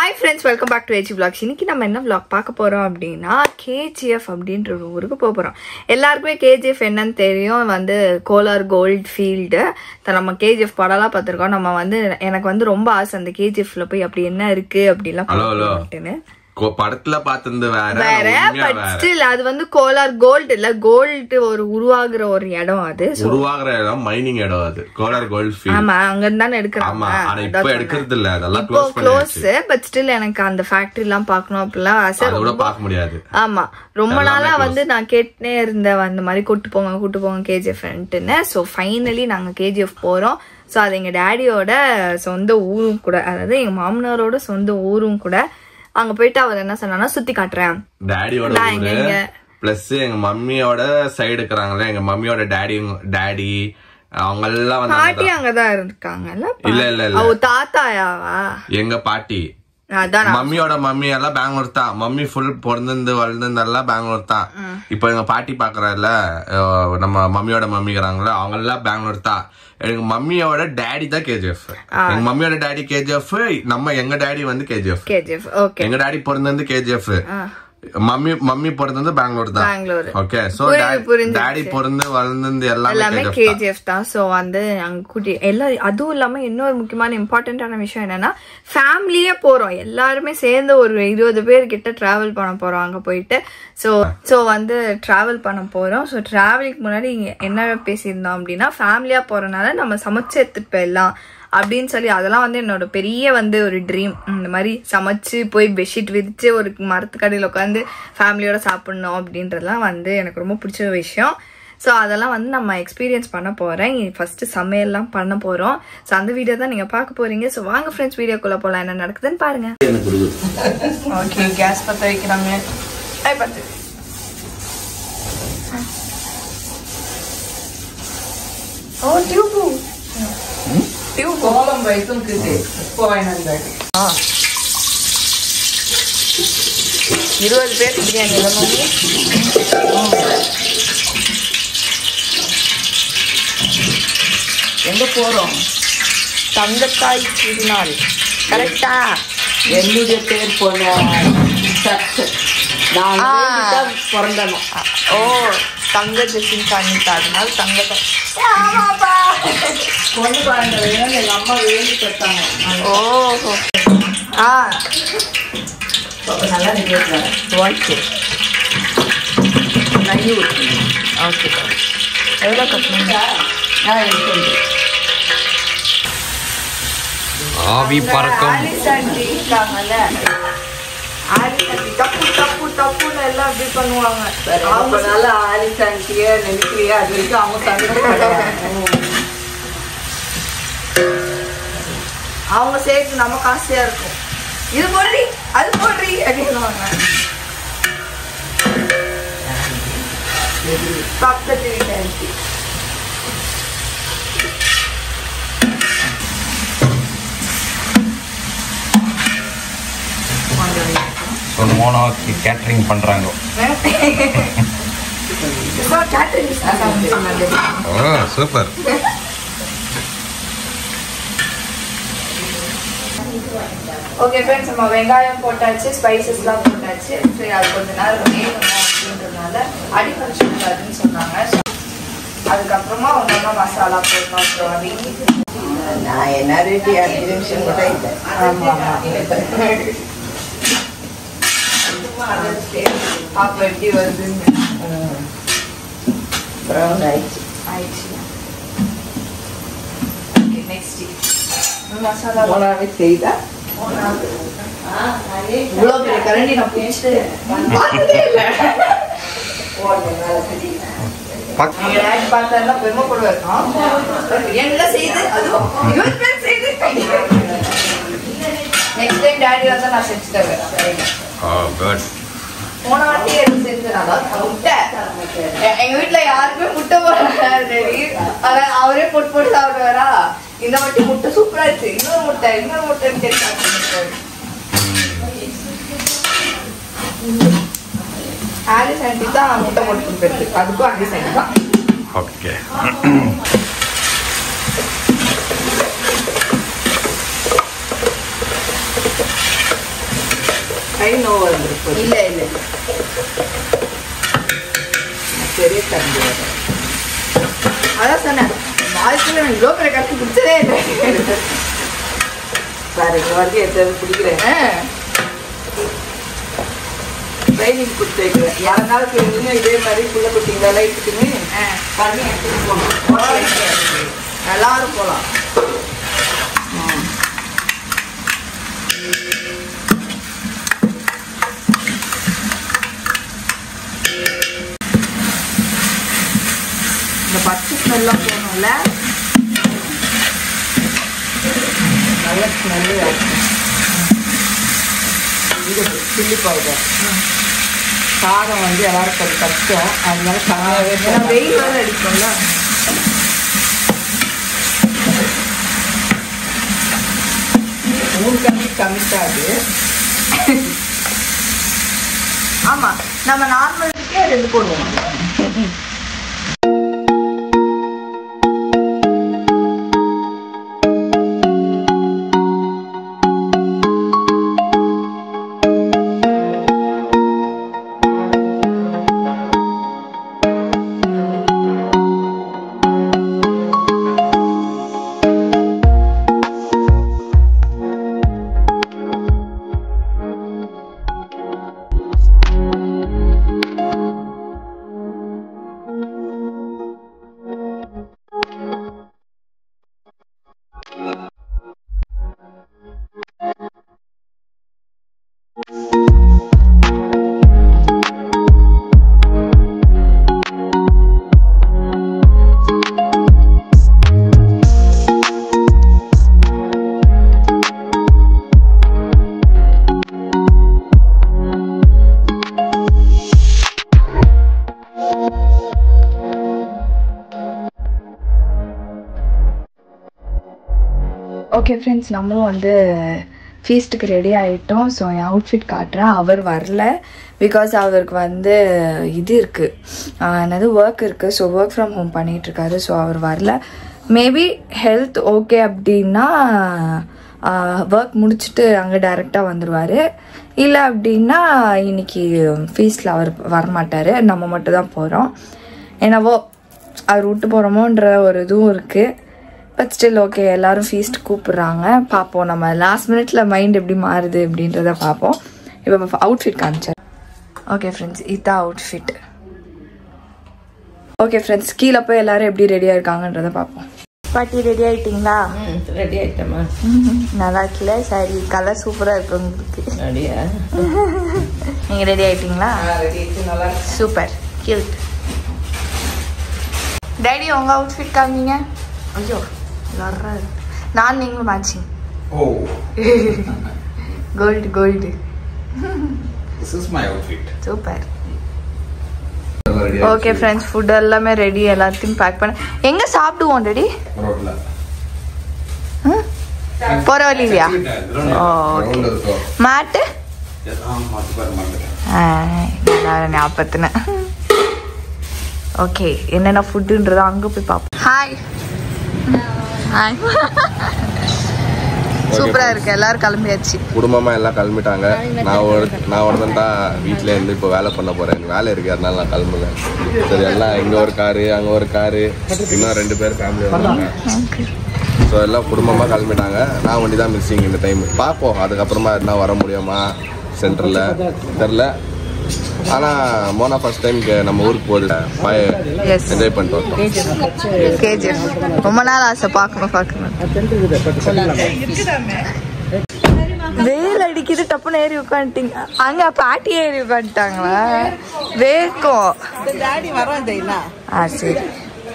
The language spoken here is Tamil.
Hi friends, welcome back to HG Vlogs. இன்னைக்கு நம்ம என்ன vlog பார்க்க போறோம் அப்படினா KGF அப்படின்ற ஒரு ஊருக்கு போறோம். எல்லாருக்குமே KGF என்னன்னு தெரியும், வந்து கோலார் கோல்ட் ஃபீல்ட். நம்ம KGF படலாம் பார்த்திருக்கோம். நம்ம வந்து எனக்கு வந்து ரொம்ப ஆசை அந்த KGFல போய் அப்படி என்ன இருக்கு அப்படிலாம் பார்க்கணும்னு. படத்துல பார்த்தது வேற பட் ஸ்டில் அது வந்து கோலார் கோல்ட் இல்ல, கோல்ட் ஒரு உருவாகுற ஒரு இடம், அது உருவாகுற இடம், மைனிங் இடம், அது கோலார் கோல்ட் ஃபீல்ட். ஆமா, அங்க இருந்து தான எடுக்கறாங்க. ஆனா இப்ப எடுக்கிறது இல்ல, அதெல்லாம் க்ளோஸ். பட் ஸ்டில் எனக்கு அந்த ஃபேக்டரி எல்லாம் பார்க்கணும் அப்படிலாம் ஆசை. அதோட பார்க்க முடியாது. ஆமா, ரொம்ப நாளா வந்து நான் கேட்டே இருந்தேன் அந்த மாதிரி கூட்டு போங்க KGFன்னு. சோ ஃபைனலி நாங்க KGF போறோம். சோ அது எங்க டாடியோட சொந்த ஊரும் கூட, அதாவது எங்க மாமனாரோட சொந்த ஊரும் கூட. அங்க போயிட்டு அவர் என்ன சொன்னா, சுத்தி காட்டுறேன் டாடியோட ஊரு பிளஸ் எங்க மம்மியோட சைடு இருக்கிறாங்கல்ல, எங்க மம்மியோட டாடி அவங்க எல்லாம் வந்து பாட்டி அங்கதான் இருக்காங்கல்ல. இல்ல இல்ல இல்ல, அவ தாத்தாயாவா? எங்க பாட்டி மம்மியோட மம்மி எல்லாம் பெங்களூர் தான். மம்மி ஃபுல் பிறந்து வளர்ந்து எல்லாம் பெங்களூர் தான். இப்ப எங்க பாட்டி பாக்குறதுல நம்ம மம்மியோட மம்மிக்கிறாங்களா, அவங்க எல்லாம் பெங்களூர் தான். எங்க மம்மியோட டாடி தான் KGF. எங்க மம்மியோட டாடி KGF, நம்ம எங்க டாடி வந்து KGF. எங்க டாடி பிறந்தது KGF, மம்மி பிறந்தது பெங்களூர் தான். ஓகே, சோ டாடி பிறந்து வளர்ந்தது எல்லாமே KGF தான். சோ வந்து அங்க கூட்டி எல்லாம். அதுவும் இல்லாம இன்னொரு முக்கியமான இம்பார்ட்டன்டான விஷயம் என்னன்னா, ஃபேமிலியே போறோம், எல்லாருமே சேர்ந்து ஒரு 20 பேர் கிட்ட டிராவல் பண்ண போறோம் அங்க போயிட்டு. சோ வந்து டிராவல் பண்ண போறோம். சோ டிராவலுக்கு முன்னாடி என்ன பேசியிருந்தோம் அப்படின்னா, ஃபேமிலியா போறதுனால நம்ம சமைச்சு எடுத்துட்டு போயிடலாம் அப்படின்னு சொல்லி. அதெல்லாம் வந்து என்னோட பெரிய வந்து ஒரு ட்ரீம். இந்த மாதிரி சமைச்சு போய் பெட்ஷீட் விரிச்சு ஒரு மரத்துக்கடையில் உட்காந்து ஃபேமிலியோட சாப்பிடணும் அப்படின்றதுலாம் வந்து எனக்கு ரொம்ப பிடிச்ச விஷயம். ஸோ அதெல்லாம் வந்து நம்ம எக்ஸ்பீரியன்ஸ் பண்ண போறேன். ஃபர்ஸ்ட் சமையல்லாம் பண்ண போறோம். ஸோ அந்த வீடியோ தான் நீங்க பார்க்க போறீங்க. ஸோ வாங்க ஃப்ரெண்ட்ஸ், வீடியோக்குள்ள போலாம், என்ன நடக்குதுன்னு பாருங்க. ஓகே, கேஸ் பற்ற வைக்கிறாங்க. பார்த்து ஓ டியூபு கோலம் வைக்கும் கிட்டே 20 பேர் பிரியாணி. எங்க போறோம்? தங்கத்தாய் திருநாள். கரெக்டா? என்னுடைய பேர் போன பிறந்தனும். ஓ, தங்க ஜெசின் காணிட்டா, அதனால தங்கத்தை பொண்ணு குழந்தை எங்க அம்மா வேண்டி கேட்டாங்க. ஓஹோ, நல்லா கேட்குறாங்க. ஓகே, நெய் ஊற்றணும். ஓகே. எவ்வளோ கட்டணுங்க? ஆவி பறக்கும். இருக்காங்கல்ல, தப்புன்னு எல்லாம் அப்படி பண்ணுவாங்க. அவங்கனால ஆலிசாண்டிய நெருக்கிறியா, அது வரைக்கும் அவங்க தங்க அவங்க சேர்த்து நம்ம காசியா இருக்கும். இது போடுறி அது போடுறி அப்படின்னுவாங்க. பக்கத்து வீட்டு மோனோக்கு கேட்டரிங் பண்றாங்க. சூப்பர். ஓகே ஃப்ரெண்ட்ஸ், நம்ம வெங்காயம் போட்டாச்சு, ஸ்பைசஸ்லாம் போட்டாச்சு. சரி, அது கொஞ்ச நேரம் வேகணும் அப்படின்றதுனால அடி ஃபங்க்ஷன் சொன்னாங்க. அதுக்கப்புறமா ஒன்றா மசாலா போடணும். அப்புறம் அது நான் என்ன ரெடி 5 நிமிஷம் கூட இல்லை. பாப்பா எப்படி வருதுன்னு. ப்ரௌன் ஆயிடுச்சு. ஓகே, நெக்ஸ்ட் மசாலா போனாவே செய்தா இவ்வளோ பெரிய கரண்டி நான் பிடிச்சிட்டு பார்த்ததே இல்லை. பார்த்தா பெருமைப்படுவார். பிரியாணிலாம் செய்யுது, அதுவும் 20 பேர் செய்யுது. நெக்ஸ்ட் டைம் டாடி வந்தா நான் செஞ்சு தருவேன். போன வாட்டி எதுவும் செஞ்சனால முட்டை எங்க வீட்டுல யாருக்குமே முட்டை போடாது. அவரே போட்டு சாப்பிடுவாரா. இந்த வாட்டி முட்டை சூப்பரா இருக்கு. இன்னொரு முட்டைன்னு கேட்டு ஆலிஸ் ஆண்டி தான் முட்டை போட்டு கொடுக்குறது. அதுக்கும் ஆலிஸ் ஆண்டி தான். ஓகே, கை நோவு வந்துருக்கு. இல்லை இல்லை பெரிய தம்பி அதான் சொன்னேன் வாழ்க்கையில் நான் இவ்வளோ பெரிய கஷ்டம் பிடிச்சதே இல்லை. சார் இங்கே வரைக்கும் எதாவது பிடிக்கிறேன் ட்ரைனிங் கொடுத்து வைக்கிறேன். யாருனாலும் கேளுங்க இதே மாதிரி புள்ள குட்டிங்களெல்லாம் எடுத்துக்கின்னு பண்ணி எடுத்துட்டு போகணும். எல்லாரும் போகலாம். இந்த பச்சை ஸ்மெல்லாம் போகணும்ல, நல்ல ஸ்மெல்லு. இது சில்லி பவுடர். காரம் வந்து எல்லாருக்கும் அது கஷ்டம், அதனால கம்மியாகவே வெயில் வேறு அடிக்கும்ல. உங்களுக்கு கம்மிட்டாது. ஆமா நம்ம நார்மலுக்கே 2 போடுவோம். ஓகே ஃப்ரெண்ட்ஸ், நம்மளும் வந்து ஃபீஸ்ட்டுக்கு ரெடி ஆகிட்டோம். ஸோ என் அவுட்ஃபிட் காட்டுறேன். அவர் வரல, பிகாஸ் அவருக்கு வந்து இது இருக்குது, என்னது ஒர்க் இருக்குது. ஸோ ஒர்க் ஃப்ரம் ஹோம் பண்ணிகிட்ருக்காரு. ஸோ அவர் வரல. மேபி ஹெல்த் ஓகே அப்படின்னா ஒர்க் முடிச்சுட்டு அங்கே டைரெக்டாக வந்துடுவார். இல்லை அப்படின்னா இன்னைக்கு ஃபீஸ்டில் அவர் வரமாட்டார், நம்ம மட்டும் தான் போகிறோம். என்னவோ அவர் விட்டு போகிறோமோன்ற ஒரு இதுவும் இருக்குது. பட் ஸ்டில் ஓகே, எல்லோரும் ஃபீஸ்ட் கூப்பிட்றாங்க. பார்ப்போம், நம்ம லாஸ்ட் மினிட்ல மைண்ட் எப்படி மாறுது அப்படின்றத பார்ப்போம். இப்போ அவுட்ஃபிட் காமிச்சேன். ஓகே ஃப்ரெண்ட்ஸ், இதுதான் அவுட்ஃபிட். ஓகே ஃப்ரெண்ட்ஸ், கீழே போய் எல்லோரும் எப்படி ரெடியாக இருக்காங்கன்றதை பார்ப்போம். பாட்டி ரெடி ஆகிட்டிங்களா? ரெடி ஆகிட்டோமா? நல்லா இருக்குல்ல சாரி, கலர் சூப்பராக இருக்கு உங்களுக்கு. ரெடியா? நீங்கள் ரெடி ஆகிட்டிங்களா? ரெடி ஆகிட்டு நல்லா சூப்பர் கியூட். டேடி உங்கள் அவுட்ஃபிட் காமிங்க. ஐயோ நான் நீங்களும் matching. Oh gold gold. This is my outfit. Super. Okay friends, food எல்லாமே ரெடி. எல்லாத்தையும் பேக் பண்ண எங்க சாப்பிடுவோம் டேடி? பொறவலிவியா? மாட்டு ஞாபகத்தின. ஓகே, என்னென்ன ஃபுட்டுன்றதோ அங்கே போய் பார்ப்போம். Hi hi. சூப்பரா இருக்கு. எல்லாரும் கிளம்பியாச்சு, குடும்பமா எல்லாம் கிளம்பிட்டாங்க. நான் ஒருத்தன் தான் வீட்டுல இருந்து இப்போ வேலை பண்ண போறேன். வேலை இருக்கு, அதனால நான் கிளம்புல. சரி, எல்லாம் இங்க ஒரு காரு அங்க ஒரு காரு, இன்னும் 2 பேர் ஃபேமிலி வந்தாங்க. ஸோ எல்லாம் குடும்பமா கிளம்பிட்டாங்க. நான் ஒண்டி தான் மிஸ்ஸிங் இந்த டைம். பார்ப்போம் அதுக்கப்புறமா என்ன வர முடியுமா சென்டர்ல தெரில. ஆனா மோனா ஃபர்ஸ்ட் டைம் நம்ம ஊருக்கு போகுது, என்ஜாய் பண்ணிட்டு வந்தோம். கேஜிஎஃப் ரொம்ப நாள் ஆசை பார்க்கணும். வெயில் அடிக்குது, டப்புன்னு ஏறி உட்காந்துட்டீங்க. அங்க பாட்டி ஏறி உட்காந்துட்டாங்களா? வேர்க்கும். வரோம். சரி.